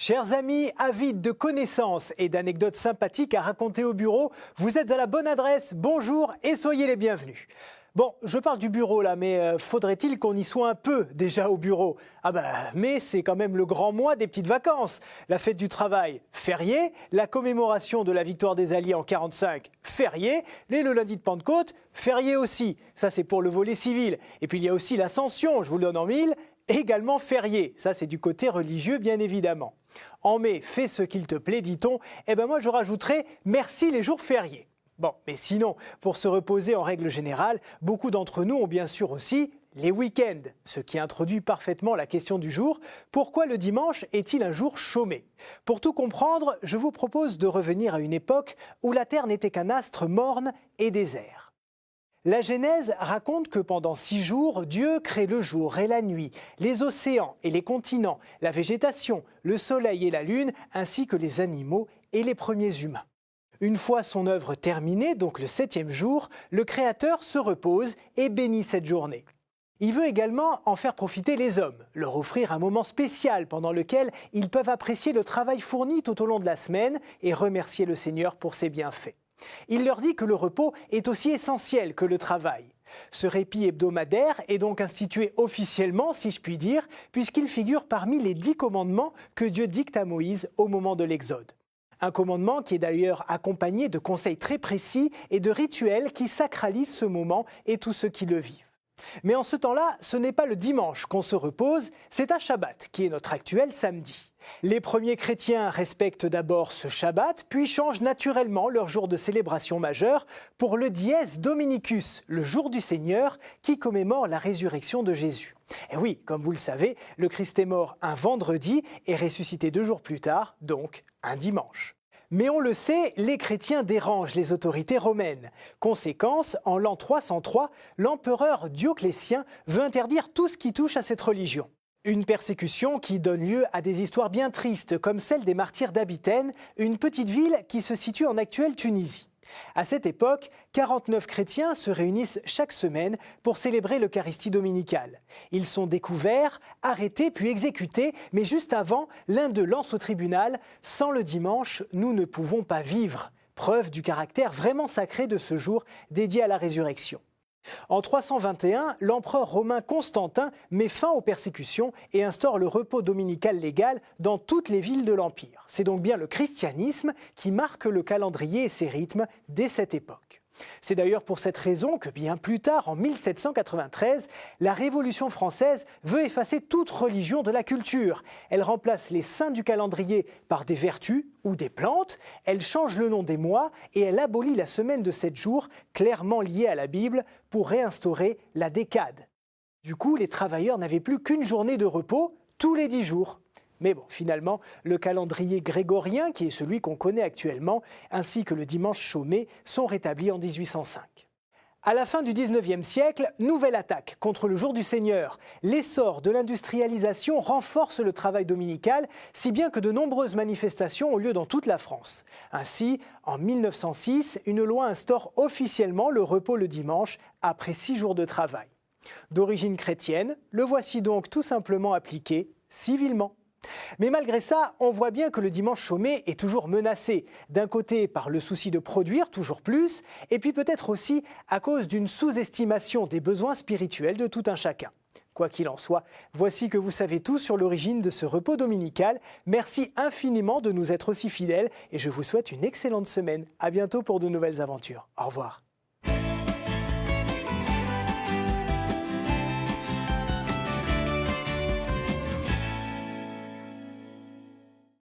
Chers amis, avides de connaissances et d'anecdotes sympathiques à raconter au bureau, vous êtes à la bonne adresse. Bonjour et soyez les bienvenus. Bon, je parle du bureau là, mais faudrait-il qu'on y soit un peu déjà au bureau? Mais c'est quand même le grand mois des petites vacances. La fête du travail, férié. La commémoration de la victoire des Alliés en 1945, férié. Et le lundi de Pentecôte, férié aussi. Ça, c'est pour le volet civil. Et puis il y a aussi l'Ascension, je vous le donne en mille, également férié. Ça, c'est du côté religieux, bien évidemment. En mai, fais ce qu'il te plaît, dit-on. Moi, je rajouterai merci les jours fériés. Bon, mais sinon, pour se reposer en règle générale, beaucoup d'entre nous ont bien sûr aussi les week-ends, ce qui introduit parfaitement la question du jour. Pourquoi le dimanche est-il un jour chômé? Pour tout comprendre, je vous propose de revenir à une époque où la Terre n'était qu'un astre morne et désert. La Genèse raconte que pendant 6 jours, Dieu crée le jour et la nuit, les océans et les continents, la végétation, le soleil et la lune, ainsi que les animaux et les premiers humains. Une fois son œuvre terminée, donc le 7e jour, le Créateur se repose et bénit cette journée. Il veut également en faire profiter les hommes, leur offrir un moment spécial pendant lequel ils peuvent apprécier le travail fourni tout au long de la semaine et remercier le Seigneur pour ses bienfaits. Il leur dit que le repos est aussi essentiel que le travail. Ce répit hebdomadaire est donc institué officiellement, si je puis dire, puisqu'il figure parmi les 10 commandements que Dieu dicte à Moïse au moment de l'Exode. Un commandement qui est d'ailleurs accompagné de conseils très précis et de rituels qui sacralisent ce moment et tous ceux qui le vivent. Mais en ce temps-là, ce n'est pas le dimanche qu'on se repose, c'est un Shabbat qui est notre actuel samedi. Les premiers chrétiens respectent d'abord ce Shabbat, puis changent naturellement leur jour de célébration majeure pour le Dies Dominicus, le jour du Seigneur, qui commémore la résurrection de Jésus. Et oui, comme vous le savez, le Christ est mort un vendredi et ressuscité 2 jours plus tard, donc un dimanche. Mais on le sait, les chrétiens dérangent les autorités romaines. Conséquence, en l'an 303, l'empereur Dioclétien veut interdire tout ce qui touche à cette religion. Une persécution qui donne lieu à des histoires bien tristes, comme celle des martyrs d'Abythène, une petite ville qui se situe en actuelle Tunisie. À cette époque, 49 chrétiens se réunissent chaque semaine pour célébrer l'Eucharistie dominicale. Ils sont découverts, arrêtés puis exécutés, mais juste avant, l'un d'eux lance au tribunal « Sans le dimanche, nous ne pouvons pas vivre », preuve du caractère vraiment sacré de ce jour dédié à la résurrection. En 321, l'empereur romain Constantin met fin aux persécutions et instaure le repos dominical légal dans toutes les villes de l'Empire. C'est donc bien le christianisme qui marque le calendrier et ses rythmes dès cette époque. C'est d'ailleurs pour cette raison que bien plus tard, en 1793, la Révolution française veut effacer toute religion de la culture. Elle remplace les saints du calendrier par des vertus ou des plantes, elle change le nom des mois et elle abolit la semaine de 7 jours, clairement liée à la Bible, pour réinstaurer la décade. Du coup, les travailleurs n'avaient plus qu'une journée de repos tous les 10 jours. Mais bon, finalement, le calendrier grégorien, qui est celui qu'on connaît actuellement, ainsi que le dimanche chômé, sont rétablis en 1805. À la fin du 19e siècle, nouvelle attaque contre le jour du Seigneur. L'essor de l'industrialisation renforce le travail dominical, si bien que de nombreuses manifestations ont lieu dans toute la France. Ainsi, en 1906, une loi instaure officiellement le repos le dimanche, après 6 jours de travail. D'origine chrétienne, le voici donc tout simplement appliqué civilement. Mais malgré ça, on voit bien que le dimanche chômé est toujours menacé. D'un côté par le souci de produire toujours plus, et puis peut-être aussi à cause d'une sous-estimation des besoins spirituels de tout un chacun. Quoi qu'il en soit, voici que vous savez tout sur l'origine de ce repos dominical. Merci infiniment de nous être aussi fidèles et je vous souhaite une excellente semaine. À bientôt pour de nouvelles aventures. Au revoir.